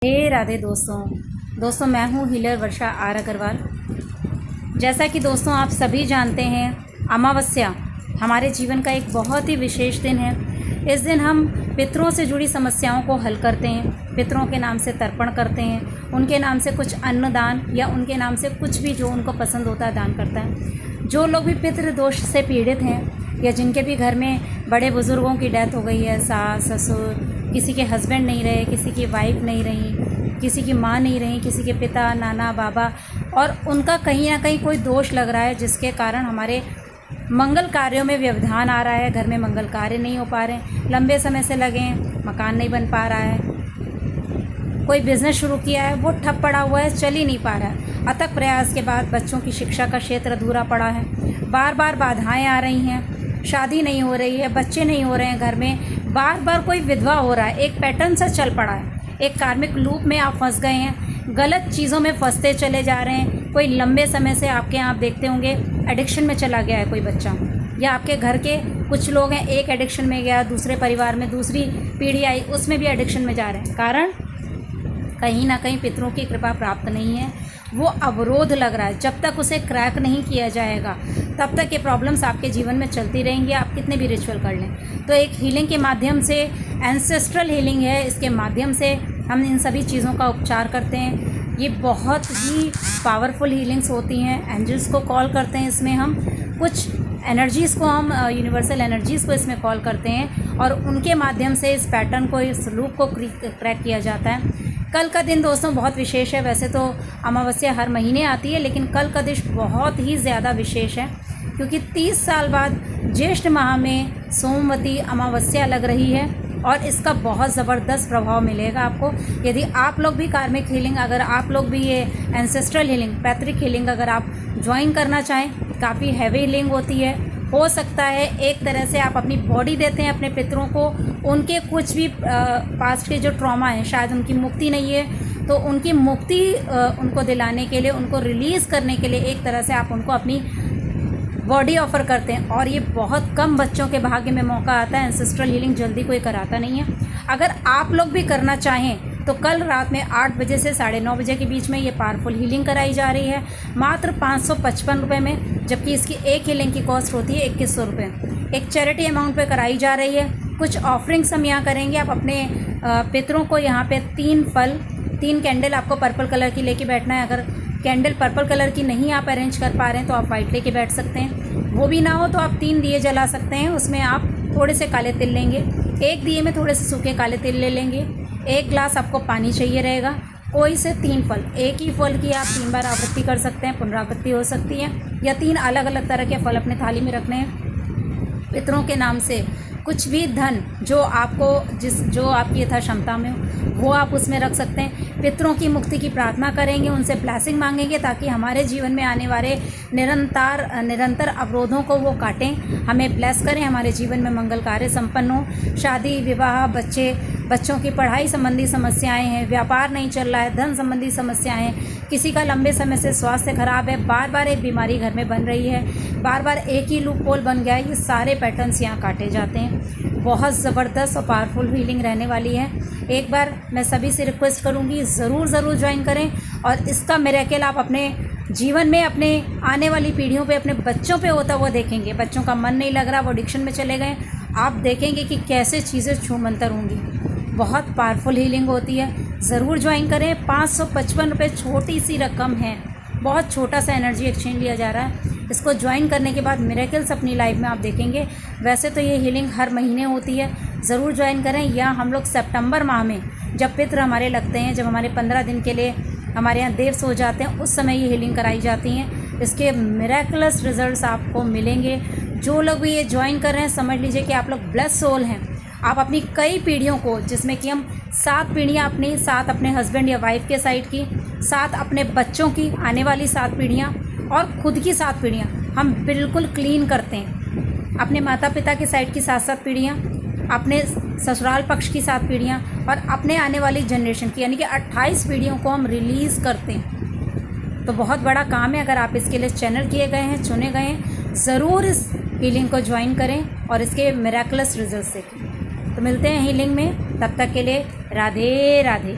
हे राधे दोस्तों मैं हूँ हीलर वर्षा आर अग्रवाल। जैसा कि दोस्तों आप सभी जानते हैं, अमावस्या हमारे जीवन का एक बहुत ही विशेष दिन है। इस दिन हम पितरों से जुड़ी समस्याओं को हल करते हैं, पितरों के नाम से तर्पण करते हैं, उनके नाम से कुछ अन्न दान या उनके नाम से कुछ भी जो उनको पसंद होता है दान करता है। जो लोग भी पितृ दोष से पीड़ित हैं या जिनके भी घर में बड़े बुज़ुर्गों की डेथ हो गई है, सास ससुर, किसी के हस्बैंड नहीं रहे, किसी की वाइफ नहीं रही, किसी की माँ नहीं रही, किसी के पिता नाना बाबा, और उनका कहीं ना कहीं कोई दोष लग रहा है जिसके कारण हमारे मंगल कार्यों में व्यवधान आ रहा है, घर में मंगल कार्य नहीं हो पा रहे हैं, लंबे समय से लगे हैं, मकान नहीं बन पा रहा है, कोई बिज़नेस शुरू किया है वो ठप पड़ा हुआ है, चल ही नहीं पा रहा है, अथक प्रयास के बाद बच्चों की शिक्षा का क्षेत्र अधूरा पड़ा है, बार बार बाधाएं आ रही हैं, शादी नहीं हो रही है, बच्चे नहीं हो रहे हैं, घर में बार बार कोई विधवा हो रहा है, एक पैटर्न सा चल पड़ा है, एक कार्मिक लूप में आप फंस गए हैं, गलत चीज़ों में फंसते चले जा रहे हैं। कोई लंबे समय से आपके यहाँ आप देखते होंगे एडिक्शन में चला गया है कोई बच्चा, या आपके घर के कुछ लोग हैं, एक एडिक्शन में गया, दूसरे परिवार में दूसरी पीढ़ी आई उसमें भी एडिक्शन में जा रहे हैं। कारण कहीं ना कहीं पितरों की कृपा प्राप्त नहीं है, वो अवरोध लग रहा है। जब तक उसे क्रैक नहीं किया जाएगा तब तक ये प्रॉब्लम्स आपके जीवन में चलती रहेंगी, आप कितने भी रिचुअल कर लें। तो एक हीलिंग के माध्यम से, एंसेस्ट्रल हीलिंग है, इसके माध्यम से हम इन सभी चीज़ों का उपचार करते हैं। ये बहुत ही पावरफुल हीलिंग्स होती हैं। एंजल्स को कॉल करते हैं इसमें, हम कुछ एनर्जीज़ को, हम यूनिवर्सल एनर्जीज़ को इसमें कॉल करते हैं और उनके माध्यम से इस पैटर्न को, इस लूप को क्रैक किया जाता है। कल का दिन दोस्तों बहुत विशेष है। वैसे तो अमावस्या हर महीने आती है, लेकिन कल का दिन बहुत ही ज़्यादा विशेष है क्योंकि 30 साल बाद ज्येष्ठ माह में सोमवती अमावस्या लग रही है और इसका बहुत ज़बरदस्त प्रभाव मिलेगा आपको। यदि आप लोग भी कार्मिक हीलिंग, अगर आप लोग भी ये एंसेस्ट्रल हीलिंग, पैतृक हीलिंग अगर आप ज्वाइन करना चाहें, काफ़ी हैवी हीलिंग होती है। हो सकता है एक तरह से आप अपनी बॉडी देते हैं अपने पितरों को, उनके कुछ भी पास्ट के जो ट्रॉमा है, शायद उनकी मुक्ति नहीं है, तो उनकी मुक्ति उनको दिलाने के लिए, उनको रिलीज़ करने के लिए एक तरह से आप उनको अपनी बॉडी ऑफ़र करते हैं। और ये बहुत कम बच्चों के भाग्य में मौका आता है। एंसेस्ट्रल हीलिंग जल्दी कोई कराता नहीं है। अगर आप लोग भी करना चाहें तो कल रात में 8 बजे से 9:30 बजे के बीच में ये पावरफुल हीलिंग कराई जा रही है, मात्र 555 रुपये में, जबकि इसकी एक हीलिंग की कॉस्ट होती है 2100 रुपये। एक चैरिटी अमाउंट पे कराई जा रही है। कुछ ऑफरिंग्स हम यहाँ करेंगे। आप अपने पितरों को यहाँ पे 3 फल, 3 कैंडल आपको पर्पल कलर की लेके बैठना है। अगर कैंडल पर्पल कलर की नहीं आप अरेंज कर पा रहे हैं तो आप वाइट लेके बैठ सकते हैं। वो भी ना हो तो आप 3 दिए जला सकते हैं। उसमें आप थोड़े से काले तिल लेंगे, एक दिए में थोड़े से सूखे काले तिल ले लेंगे, 1 ग्लास आपको पानी चाहिए रहेगा, कोई से 3 फल, एक ही फल की आप 3 बार आवृत्ति कर सकते हैं, पुनरावृत्ति हो सकती है, या 3 अलग अलग तरह के फल अपने थाली में रखने हैं। पितरों के नाम से कुछ भी धन जो आपको, जो आपकी यथा क्षमता में हो वो आप उसमें रख सकते हैं। पितरों की मुक्ति की प्रार्थना करेंगे, उनसे ब्लेसिंग मांगेंगे ताकि हमारे जीवन में आने वाले निरंतर अवरोधों को वो काटें, हमें ब्लेस करें, हमारे जीवन में मंगल कार्य संपन्न हो। शादी विवाह, बच्चों की पढ़ाई संबंधी समस्याएं हैं, व्यापार नहीं चल रहा है, धन संबंधी समस्याएं हैं, किसी का लंबे समय से स्वास्थ्य खराब है, बार बार एक बीमारी घर में बन रही है, बार बार एक ही लूप होल बन गया है, ये सारे पैटर्न्स यहाँ काटे जाते हैं। बहुत ज़बरदस्त और पावरफुल हीलिंग रहने वाली है। एक बार मैं सभी से रिक्वेस्ट करूँगी, ज़रूर ज्वाइन करें और इसका मिरेकल आप अपने जीवन में, अपने आने वाली पीढ़ियों पे, अपने बच्चों पे होता हुआ देखेंगे। बच्चों का मन नहीं लग रहा, वो एडिक्शन में चले गए, आप देखेंगे कि कैसे चीज़ें छूमंतर होंगी। बहुत पावरफुल हीलिंग होती है, ज़रूर ज्वाइन करें। 555 रुपये छोटी सी रकम है, बहुत छोटा सा एनर्जी एक्सचेंज लिया जा रहा है। इसको ज्वाइन करने के बाद मिरेकल्स अपनी लाइफ में आप देखेंगे। वैसे तो ये हीलिंग हर महीने होती है, ज़रूर ज्वाइन करें। या हम लोग सितंबर माह में जब पितर हमारे लगते हैं, जब हमारे 15 दिन के लिए हमारे यहाँ देव सो जाते हैं, उस समय ये हीलिंग कराई जाती हैं। इसके मिरेकलस रिजल्ट्स आपको मिलेंगे। जो लोग भी ये ज्वाइन कर रहे हैं, समझ लीजिए कि आप लोग ब्लेस सोल हैं। आप अपनी कई पीढ़ियों को, जिसमें कि हम 7 पीढ़ियाँ अपनी, 7 अपने हस्बैंड या वाइफ के साइड की, 7 अपने बच्चों की, आने वाली 7 पीढ़ियाँ और खुद की 7 पीढ़ियाँ हम बिल्कुल क्लीन करते हैं। अपने माता पिता की साइड की 7 पीढ़ियाँ, अपने ससुराल पक्ष की 7 पीढ़ियाँ और अपने आने वाली जनरेशन की, यानी कि 28 पीढ़ियों को हम रिलीज़ करते हैं। तो बहुत बड़ा काम है। अगर आप इसके लिए चैनल किए गए हैं, चुने गए हैं, ज़रूर इस हीलिंग को ज्वाइन करें और इसके मिरेकलस रिजल्ट्स देखें। तो मिलते हैं हीलिंग में, तब तक के लिए राधे राधे।